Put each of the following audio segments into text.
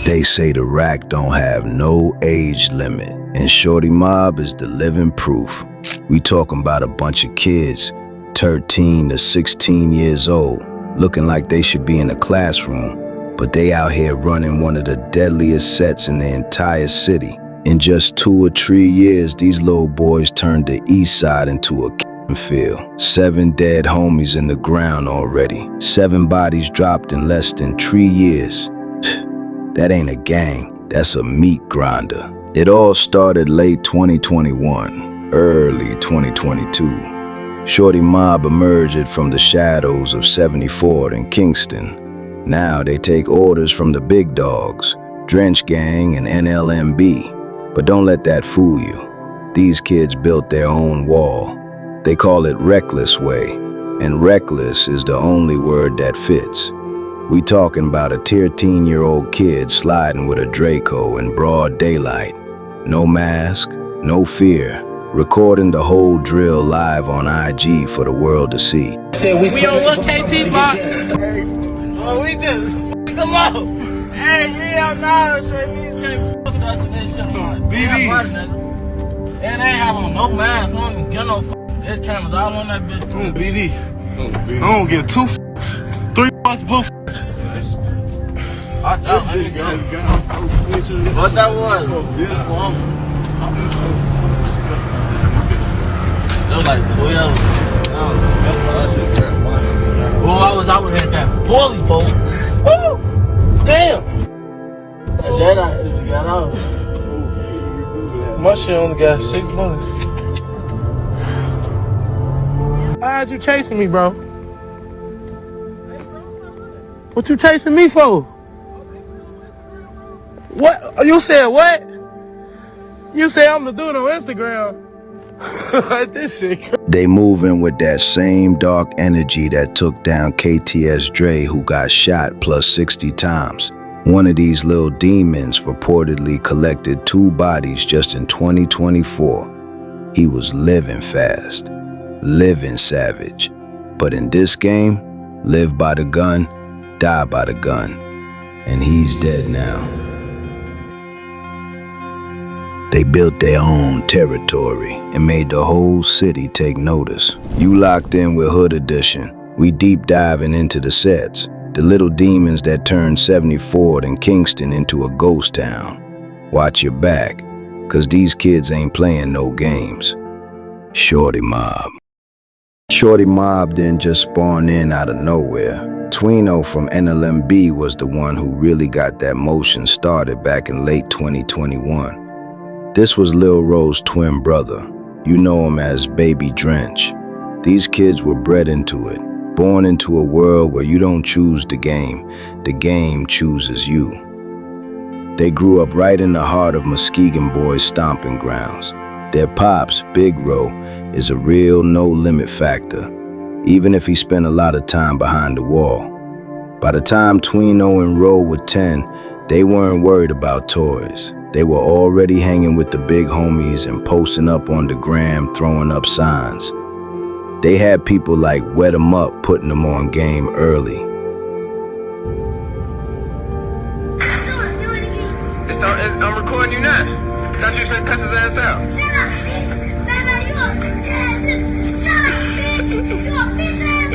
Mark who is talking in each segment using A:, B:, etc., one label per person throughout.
A: They say the rack don't have no age limit, and Shorty Mob is the living proof. We talking about a bunch of kids, 13 to 16 years old, looking like they should be in a classroom, but they out here running one of the deadliest sets in the entire city. In just 2 or 3 years, these little boys turned the east side into a field. 7 dead homies in the ground already. 7 bodies dropped in less than 3 years. That ain't a gang, that's a meat grinder. It all started late 2021, early 2022. Shorty Mob emerged from the shadows of 74th and Kingston. Now they take orders from the big dogs, Drenchgang and NLMB. But don't let that fool you. These kids built their own wall. They call it reckless way, and reckless is the only word that fits. We talking about a 13-year-old kid sliding with a Draco in broad daylight. No mask, no fear, recording the whole drill live on IG for the world to see.
B: We on Look KT block. Oh, we did. Come on. Hey, hell no, StreetNewz can't fuck with us in this shit. BD. And they have on no mask, no even get no There's cameras all on that bitch.
C: BD. I don't give 2 $3 both.
B: What that was? It was like 12. Well, I was out here at that 40, folks. Woo! Damn! That I should have got out.
C: My shit only got 6 months. Why'd you chasing me, bro? What you chasing me for? What? You said what? You said I'm the dude on Instagram. This shit.
A: They moving with that same dark energy that took down KTS Dre, who got shot plus 60 times. One of these little demons reportedly collected 2 bodies just in 2024. He was living fast, living savage. But in this game, live by the gun, die by the gun. And he's dead now. They built their own territory and made the whole city take notice. You locked in with HoodEdition. We deep diving into the sets, the little demons that turned 74th and Kingston into a ghost town. Watch your back, cause these kids ain't playing no games. Shorty Mob. Shorty Mob didn't just spawn in out of nowhere. Twino from NLMB was the one who really got that motion started back in late 2021. This was Lil Ro's twin brother. You know him as BabyDrench. These kids were bred into it, born into a world where you don't choose the game chooses you. They grew up right in the heart of Muskegon boys' stomping grounds. Their pops, Big Ro, is a real no-limit factor, even if he spent a lot of time behind the wall. By the time Twino and Ro were 10, they weren't worried about toys. They were already hanging with the big homies and posting up on the gram, throwing up signs. They had people like Wet 'em Up putting them on game early.
D: I'm recording you now. Thought you was gonna cuss his ass out.
E: Shut up, bitch! Baby, you a bitch ass! Shut up, bitch! You a bitch ass!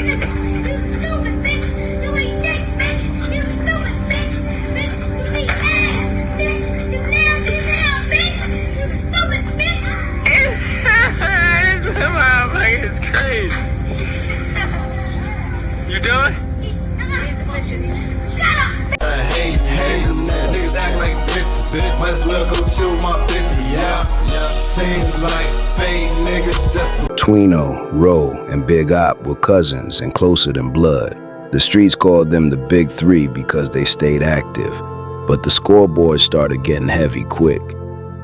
E: You stupid bitch! You eat dick, bitch! You stupid bitch! Bitch, you eat ass! Bitch, you nasty as hell, bitch! You stupid bitch!
D: It's crazy. You doing?
E: Shut up!
F: Hey, niggas act like bitches, bitch. Might as well go chill with my bitches, yeah. Seems like fake niggas just.
A: Twino, Ro, and Big Op were cousins and closer than blood. The streets called them the Big Three because they stayed active, but the scoreboard started getting heavy quick.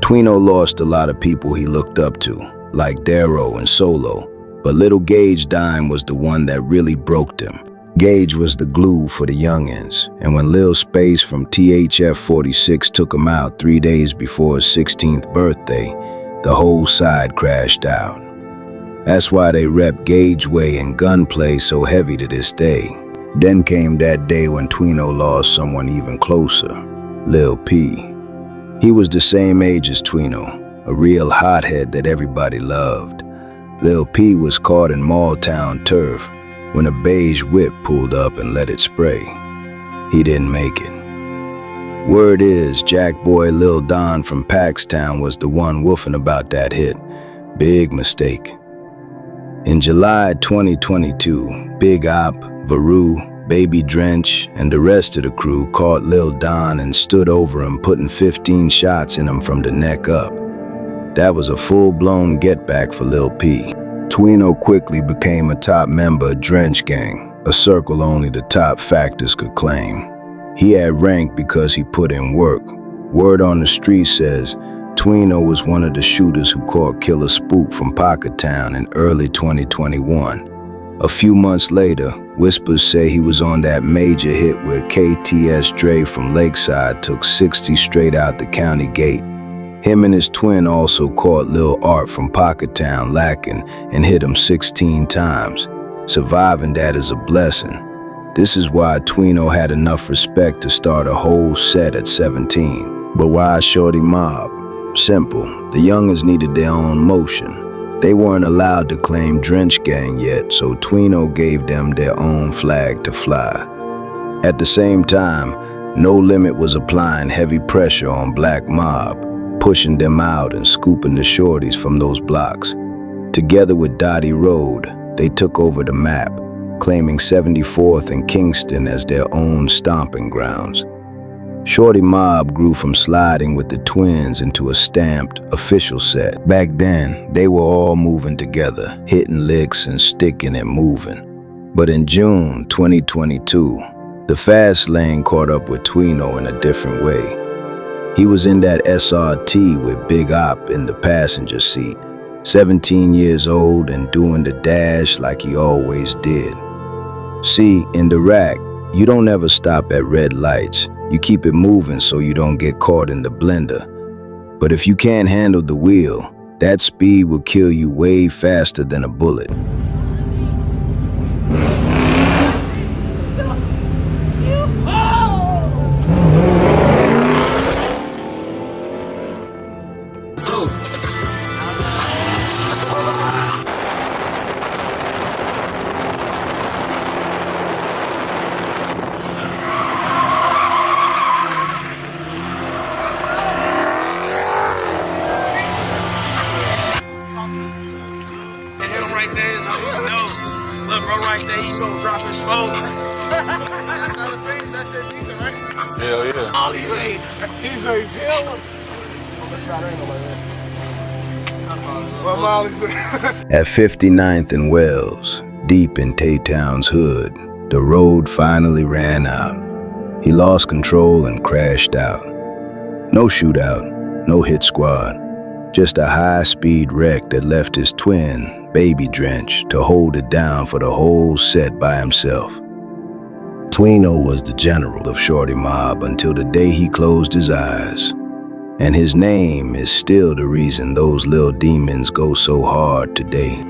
A: Twino lost a lot of people he looked up to, like Darrow and Solo, but little Gage dying was the one that really broke them. Gage was the glue for the youngins, and when Lil Space from THF 46 took him out 3 days before his 16th birthday, the whole side crashed out. That's why they rep Gage Way and gunplay so heavy to this day. Then came that day when Twino lost someone even closer. Lil P. He was the same age as Twino, a real hothead that everybody loved. Lil P was caught in Malltown turf when a beige whip pulled up and let it spray. He didn't make it. Word is, Jackboy Lil Don from Paxtown was the one woofing about that hit. Big mistake. In July 2022, Big Op, Varu, BabyDrench, and the rest of the crew caught Lil Don and stood over him, putting 15 shots in him from the neck up. That was a full-blown get-back for Lil P. Twino quickly became a top member of DrenchGang, a circle only the top factors could claim. He had rank because he put in work. Word on the street says Twino was one of the shooters who caught Killer Spook from PocketTown in early 2021. A few months later, whispers say he was on that major hit where KTS Dre from Lakeside took 60 straight out the county gate. Him and his twin also caught Lil Art from PocketTown lacking and hit him 16 times. Surviving that is a blessing. This is why Twino had enough respect to start a whole set at 17. But why Shorty Mob? Simple. The youngins needed their own motion. They weren't allowed to claim Drenchgang yet, so Twino gave them their own flag to fly. At the same time, No Limit was applying heavy pressure on BlackMobb, pushing them out and scooping the shorties from those blocks. Together with DottieRoad, they took over the map, claiming 74th and Kingston as their own stomping grounds. Shorty Mob grew from sliding with the twins into a stamped, official set. Back then, they were all moving together, hitting licks and sticking and moving. But in June 2022, the fast lane caught up with Twino in a different way. He was in that SRT with Big Op in the passenger seat, 17 years old and doing the dash like he always did. See, in the rack, you don't ever stop at red lights. You keep it moving so you don't get caught in the blender. But if you can't handle the wheel, that speed will kill you way faster than a bullet.
D: Hell yeah.
F: He's a killer. What Molly said.
A: At 59th and Wells, deep in Taytown's hood, the road finally ran out. He lost control and crashed out. No shootout, no hit squad, just a high-speed wreck that left his twin, BabyDrench, to hold it down for the whole set by himself. Twino was the general of Shorty Mob until the day he closed his eyes. And his name is still the reason those little demons go so hard today.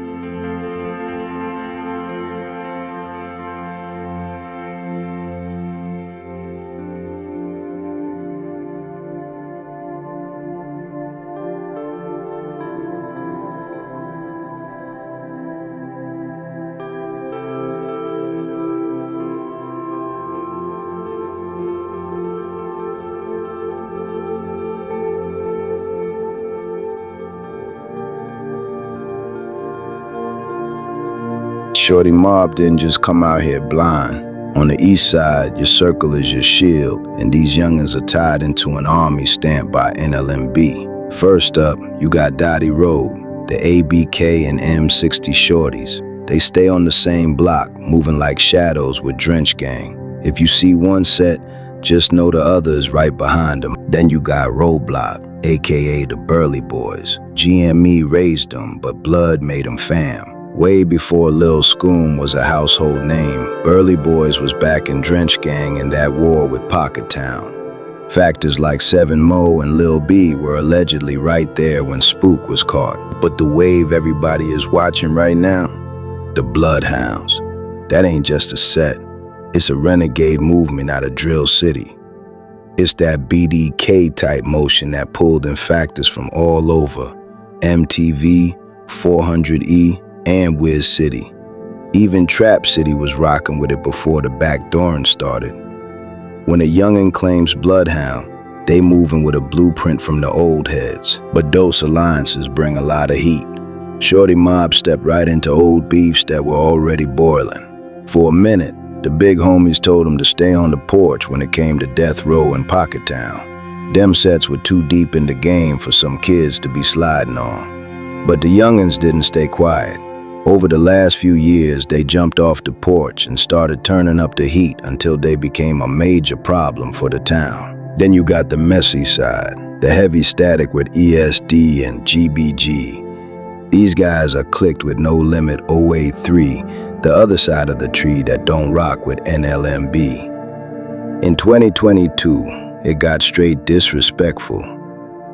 A: Shorty Mob didn't just come out here blind. On the east side, your circle is your shield, and these youngins are tied into an army stamped by NLMB. First up, you got DottieRoad, the ABK and M60 shorties. They stay on the same block, moving like shadows with Drenchgang. If you see one set, just know the other is right behind them. Then you got Roadblock, aka the Burly Boys. GME raised them, but Blood made them fam. Way before LilScoom was a household name, Burly Boys was back in Drenchgang in that war with PocketTown. Factors like 7 Mo and Lil B were allegedly right there when Spook was caught. But the wave everybody is watching right now, the Bloodhounds. That ain't just a set. It's a renegade movement out of Drill City. It's that BDK type motion that pulled in factors from all over, MTV, 400E, and Wiz City. Even Trap City was rocking with it before the backdooring started. When a youngin claims Bloodhound, they moving with a blueprint from the old heads. But those alliances bring a lot of heat. Shorty Mob stepped right into old beefs that were already boiling. For a minute, the big homies told him to stay on the porch when it came to Death Row and PocketTown. Them sets were too deep in the game for some kids to be sliding on. But the youngins didn't stay quiet. Over the last few years, they jumped off the porch and started turning up the heat until they became a major problem for the town. Then you got the messy side, the heavy static with ESD and GBG. These guys are clicked with No Limit 083, the other side of the tree that don't rock with NLMB. In 2022, it got straight disrespectful.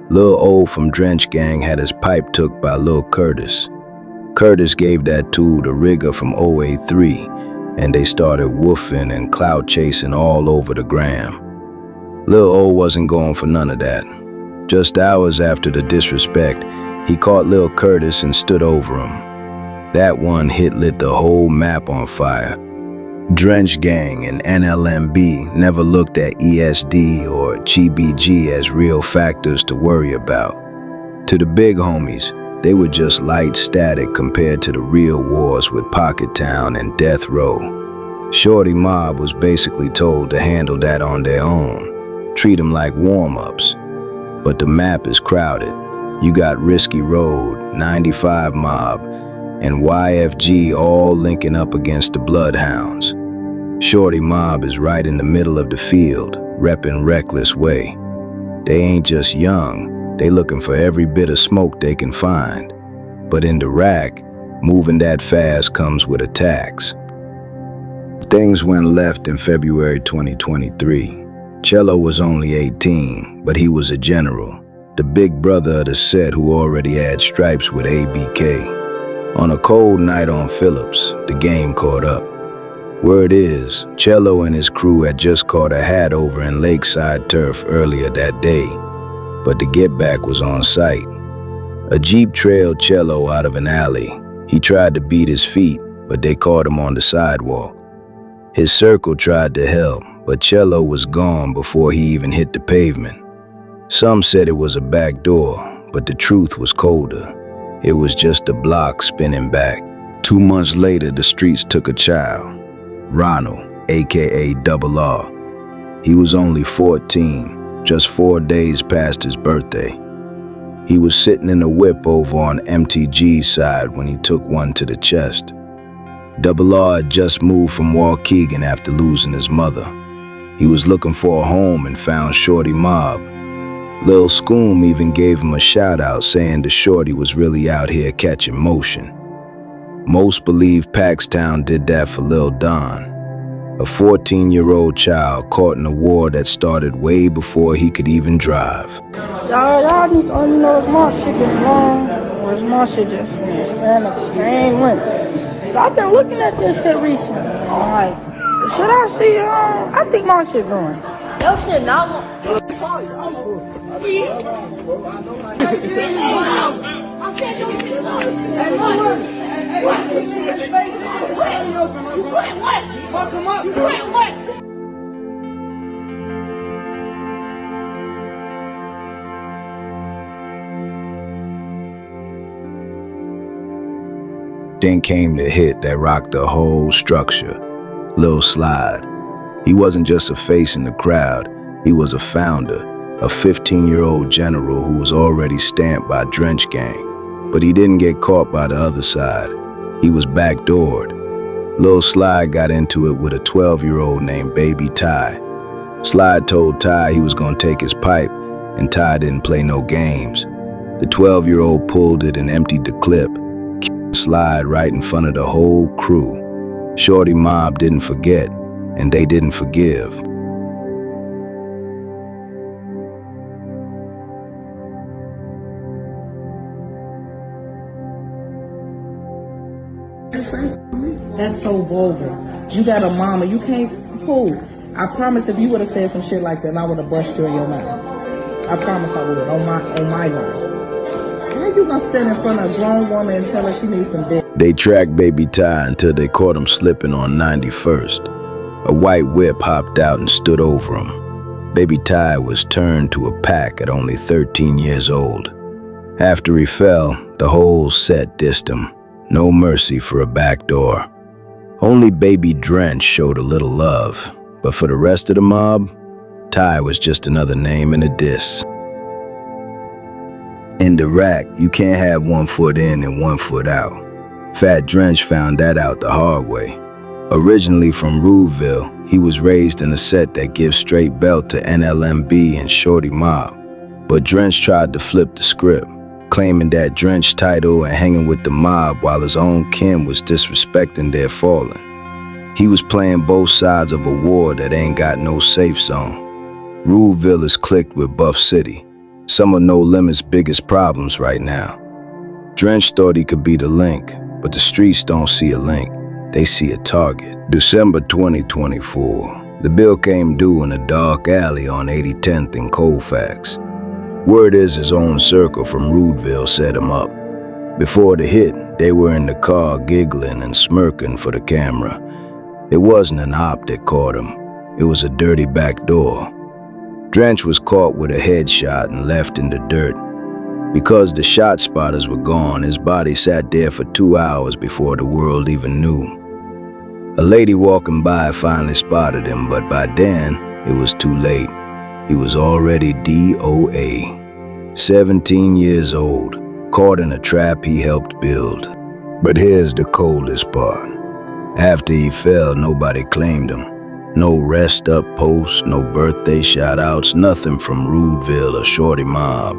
A: Lil O from Drenchgang had his pipe took by Lil Curtis. Curtis gave that tool to Rigger from 083, and they started woofing and clout chasing all over the gram. Lil O wasn't going for none of that. Just hours after the disrespect, he caught Lil Curtis and stood over him. That one hit lit the whole map on fire. Drenchgang and NLMB never looked at ESD or GBG as real factors to worry about. To the big homies, they were just light static compared to the real wars with PocketTown and Death Row. Shorty Mob was basically told to handle that on their own, treat them like warm-ups. But the map is crowded. You got RiskyRoad, 95 Mob, and YFG all linking up against the Bloodhounds. Shorty Mob is right in the middle of the field, repping reckless way. They ain't just young, they looking for every bit of smoke they can find. But in the rack, moving that fast comes with attacks. Things went left in February 2023. Cello was only 18, but he was a general, the big brother of the set who already had stripes with ABK. On a cold night on Phillips, the game caught up. Word is, Cello and his crew had just caught a hat over in Lakeside Turf earlier that day, but the get-back was on site. A Jeep trailed Cello out of an alley. He tried to beat his feet, but they caught him on the sidewalk. His circle tried to help, but Cello was gone before he even hit the pavement. Some said it was a back door, but the truth was colder. It was just a block spinning back. 2 months later, the streets took a child, Ronald, aka Double R. He was only 14, just 4 days past his birthday. He was sitting in a whip over on MTG's side when he took one to the chest. Double R had just moved from Waukegan after losing his mother. He was looking for a home and found Shorty Mob. LilScoom even gave him a shout out saying the Shorty was really out here catching motion. Most believe Paxtown did that for Lil Don, a 14-year-old child caught in a war that started way before he could even drive.
G: Y'all need to know if my shit getting long or is my shit just stand up the same length. So I've been looking at this shit recently and like, should I see I think my shit growing.
E: Your shit not
A: Then came the hit that rocked the whole structure, Lil Slide. He wasn't just a face in the crowd, he was a founder, a 15-year-old general who was already stamped by Drenchgang. But he didn't get caught by the other side. He was backdoored. Lil Slide got into it with a 12-year-old named Baby Ty. Slide told Ty he was gonna take his pipe, and Ty didn't play no games. The 12-year-old pulled it and emptied the clip, Slide right in front of the whole crew. Shorty Mob didn't forget, and they didn't forgive.
G: That's so vulgar. You got a mama, you can't pull.
H: I promise if you would have said some shit like that, I would have bust you in your mouth. I promise I would, on my life. How you gonna stand in front of a grown woman and tell her she needs some dick?
A: They tracked Baby Ty until they caught him slipping on 91st. A white whip hopped out and stood over him. Baby Ty was turned to a pack at only 13 years old. After he fell, the whole set dissed him. No mercy for a back door. Only BabyDrench showed a little love, but for the rest of the mob, Ty was just another name in a diss. In Chiraq, you can't have 1 foot in and 1 foot out. Fat Drench found that out the hard way. Originally from Rudeville, he was raised in a set that gives straight belt to NLMB and ShortyMobb. But Drench tried to flip the script, claiming that Drench title and hanging with the mob while his own kin was disrespecting their fallen. He was playing both sides of a war that ain't got no safe zone. Rudeville is clicked with Buff City, some of No Limit's biggest problems right now. Drench thought he could be the link, but the streets don't see a link, they see a target. December 2024, the bill came due in a dark alley on 8010th and Colfax. Word is his own circle from Rudeville set him up. Before the hit, they were in the car giggling and smirking for the camera. It wasn't an op that caught him, it was a dirty back door. Drench was caught with a headshot and left in the dirt. Because the shot spotters were gone, his body sat there for 2 hours before the world even knew. A lady walking by finally spotted him, but by then, it was too late. He was already DOA. 17 years old, caught in a trap he helped build. But here's the coldest part. After he fell, nobody claimed him. No rest up posts, no birthday shout-outs, nothing from Rudeville or Shorty Mob.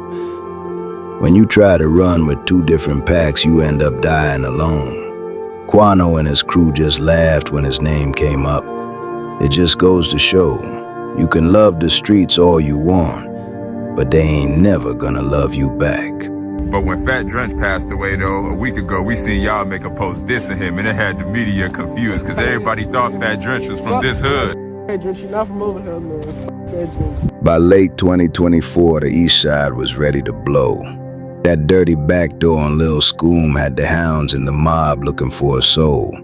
A: When you try to run with 2 different packs, you end up dying alone. Quano and his crew just laughed when his name came up. It just goes to show, you can love the streets all you want, but they ain't never gonna love you back.
I: But when Fat Drench passed away though, a week ago, we seen y'all make a post dissing him and it had the media confused because everybody thought Fat Drench was from this hood.
C: Hey, Drench, you not from over here, man. Fat Drench.
A: By late 2024, the east side was ready to blow. That dirty back door on LilScoom had the hounds in the mob looking for a soul.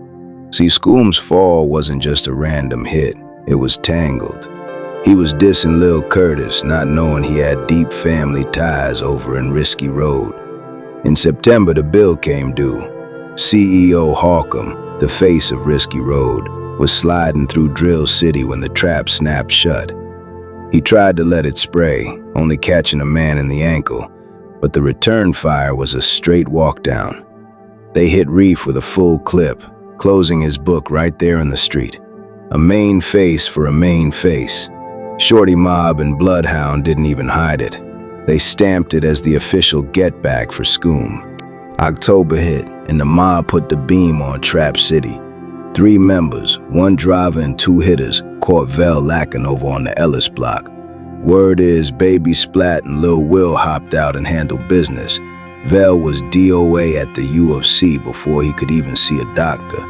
A: See, Scoom's fall wasn't just a random hit, it was tangled. He was dissing Lil Curtis, not knowing he had deep family ties over in Risky Road. In September, the bill came due. CEO Hawcom, the face of Risky Road, was sliding through Drill City when the trap snapped shut. He tried to let it spray, only catching a man in the ankle, but the return fire was a straight walk down. They hit Reef with a full clip, closing his book right there in the street. A main face for a main face. ShortyMobb and Bloodhound didn't even hide it. They stamped it as the official get back for Scoom. October hit, and the mob put the beam on Trap City. 3 members, 1 driver and 2 hitters, caught Vel lacking over on the Ellis block. Word is Babysplat and Lil Will hopped out and handled business. Vel was DOA at the UFC before he could even see a doctor.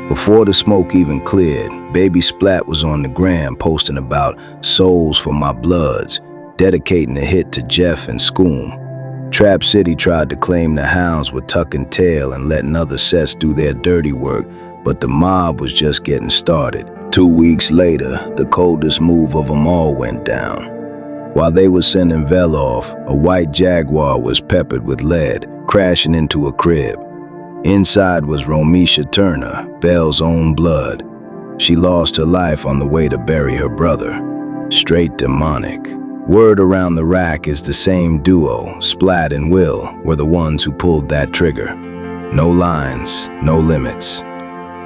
A: Before the smoke even cleared, Babysplat was on the gram posting about souls for my bloods, dedicating the hit to Jeff and Scoom. Trap City tried to claim the hounds were tucking tail and letting other sets do their dirty work, but the mob was just getting started. 2 weeks later, the coldest move of them all went down. While they were sending Vel off, a white Jaguar was peppered with lead, crashing into a crib. Inside was Romisha Turner, Vel's own blood. She lost her life on the way to bury her brother. Straight demonic. Word around the rack is the same duo, Splat and Will, were the ones who pulled that trigger. No lines, no limits.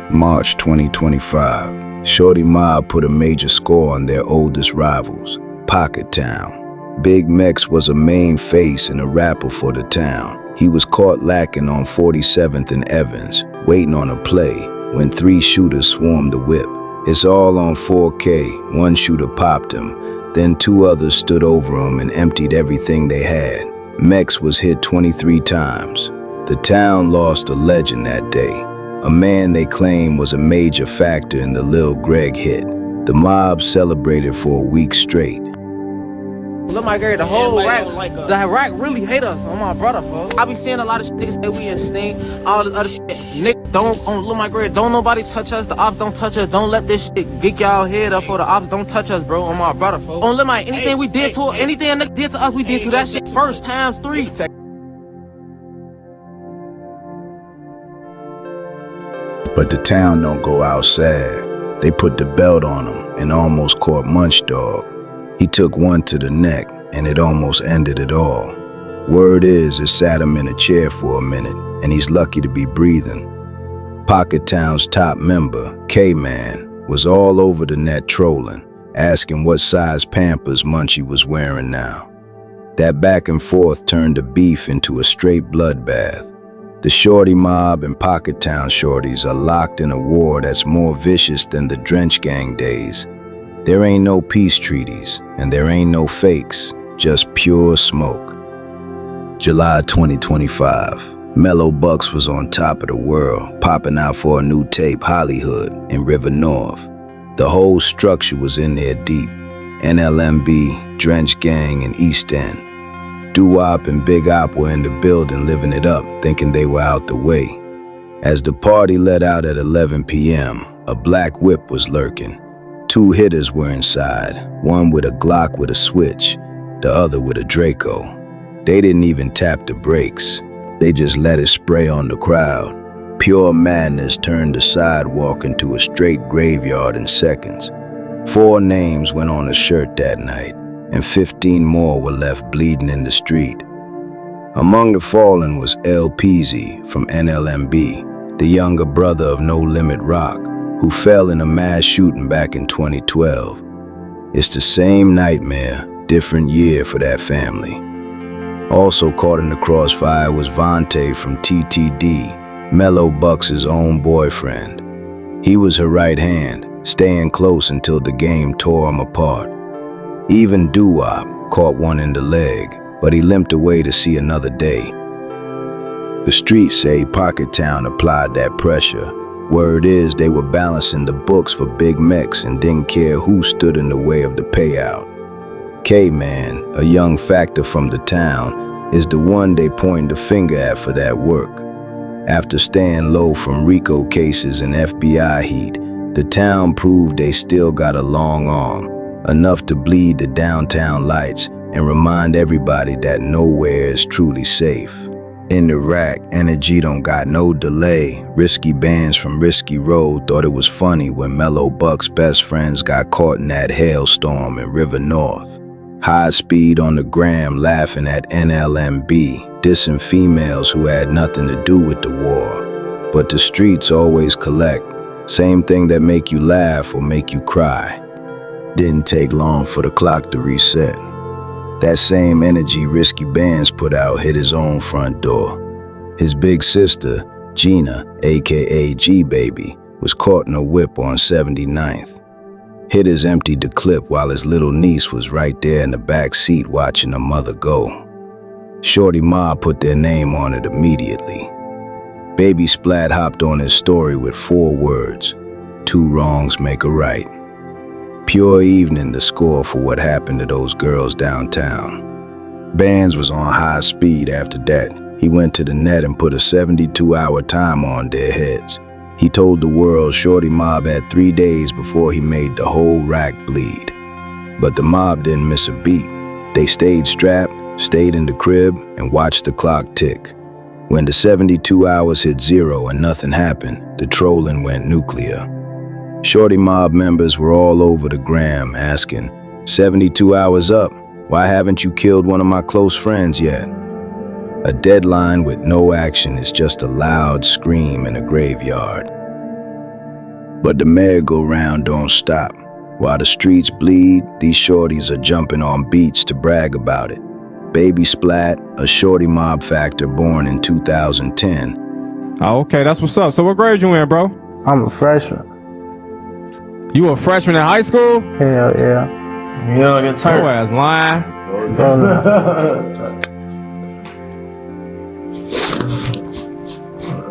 A: March 2025. ShortyMobb put a major score on their oldest rivals, PocketTown. Big Mex was a main face and a rapper for the town. He was caught lacking on 47th and Evans, waiting on a play, when 3 shooters swarmed the whip. It's all on 4K, 1 shooter popped him, then 2 others stood over him and emptied everything they had. Mex was hit 23 times. The town lost a legend that day, a man they claim was a major factor in the Lil Greg hit. The mob celebrated for a week straight.
B: Look, my girl, the whole rack, the rack really hate us on my brother, folks. I be seeing a lot of shit, niggas say we instinct, all this other shit. Niggas don't, look, my girl, don't nobody touch us, the ops don't touch us, don't let this shit get y'all head up for the ops don't touch us, bro, on my brother, folks. On limit, anything we did to, anything a nigga did to us, we did to that shit first times 3.
A: But the town don't go out sad. They put the belt on him and almost caught Munch Dog. He took one to the neck and it almost ended it all. Word is, it sat him in a chair for a minute and he's lucky to be breathing. PocketTown's top member, K-Man, was all over the net trolling, asking what size Pampers Munchie was wearing now. That back and forth turned the beef into a straight bloodbath. The Shorty Mob and PocketTown shorties are locked in a war that's more vicious than the Drenchgang days. There ain't no peace treaties, and there ain't no fakes, just pure smoke. July 2025, Mellow Bucks was on top of the world, popping out for a new tape, Hollywood, in River North. The whole structure was in there deep. NLMB, Drenchgang, and East End. Doo-Wop and Big Op were in the building living it up, thinking they were out the way. As the party let out at 11 p.m., a black whip was lurking. 2 hitters were inside, one with a Glock with a switch, the other with a Draco. They didn't even tap the brakes. They just let it spray on the crowd. Pure madness turned the sidewalk into a straight graveyard in seconds. 4 names went on a shirt that night, and 15 more were left bleeding in the street. Among the fallen was L. Peasy from NLMB, the younger brother of No Limit Rock, who fell in a mass shooting back in 2012. It's the same nightmare, different year for that family. Also caught in the crossfire was Vontae from TTD, Mellow Bucks' own boyfriend. He was her right hand, staying close until the game tore him apart. Even Doo-Wop caught one in the leg, but he limped away to see another day. The streets say PocketTown applied that pressure. Word is they were balancing the books for Big Mex and didn't care who stood in the way of the payout. K-Man, a young factor from the town, is the one they point the finger at for that work. After staying low from RICO cases and FBI heat, the town proved they still got a long arm, enough to bleed the downtown lights and remind everybody that nowhere is truly safe. In the rack, energy don't got no delay. Risky bands from Risky Road thought it was funny when Mellow Buck's best friends got caught in that hailstorm in River North. High speed on the gram laughing at NLMB, dissing females who had nothing to do with the war. But the streets always collect. Same thing that make you laugh or make you cry. Didn't take long for the clock to reset. That same energy Risky Bands put out hit his own front door. His big sister, Gina, aka G-Baby, was caught in a whip on 79th. Hitters emptied the clip while his little niece was right there in the back seat watching her mother go. Shorty Mob put their name on it immediately. Babysplat hopped on his story with 4 words: 2 wrongs make a right. Pure evening the score for what happened to those girls downtown. Bands was on high speed after that. He went to the net and put a 72-hour time on their heads. He told the world Shorty Mob had 3 days before he made the whole rack bleed. But the mob didn't miss a beat. They stayed strapped, stayed in the crib, and watched the clock tick. When the 72 hours hit 0 and nothing happened, the trolling went nuclear. Shorty Mob members were all over the gram asking, 72 hours up, why haven't you killed one of my close friends yet? A deadline with no action is just a loud scream in a graveyard. But the merry-go-round don't stop. While the streets bleed, these shorties are jumping on beats to brag about it. Babysplat, a Shorty Mob factor born in 2010.
J: Oh, okay, that's what's up. So what grade you in, bro?
C: I'm a freshman.
J: You a freshman in high school?
C: Hell yeah. You don't get turned.
J: Your ass lying.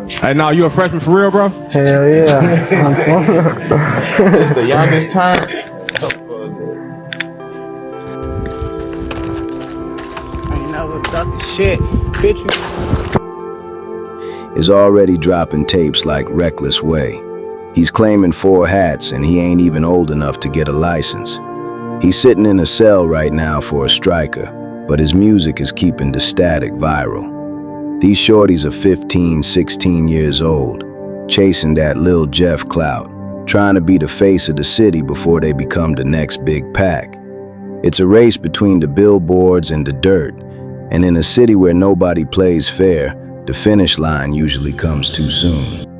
J: Hey, now you a freshman for real, bro?
C: Hell yeah.
B: It's the youngest turn.
C: Shit, bitch.
A: Is already dropping tapes like Reckless Way. He's claiming 4 hats and he ain't even old enough to get a license. He's sitting in a cell right now for a striker, but his music is keeping the static viral. These shorties are 15, 16 years old, chasing that LilJeff clout, trying to be the face of the city before they become the next big pack. It's a race between the billboards and the dirt, and in a city where nobody plays fair, the finish line usually comes too soon.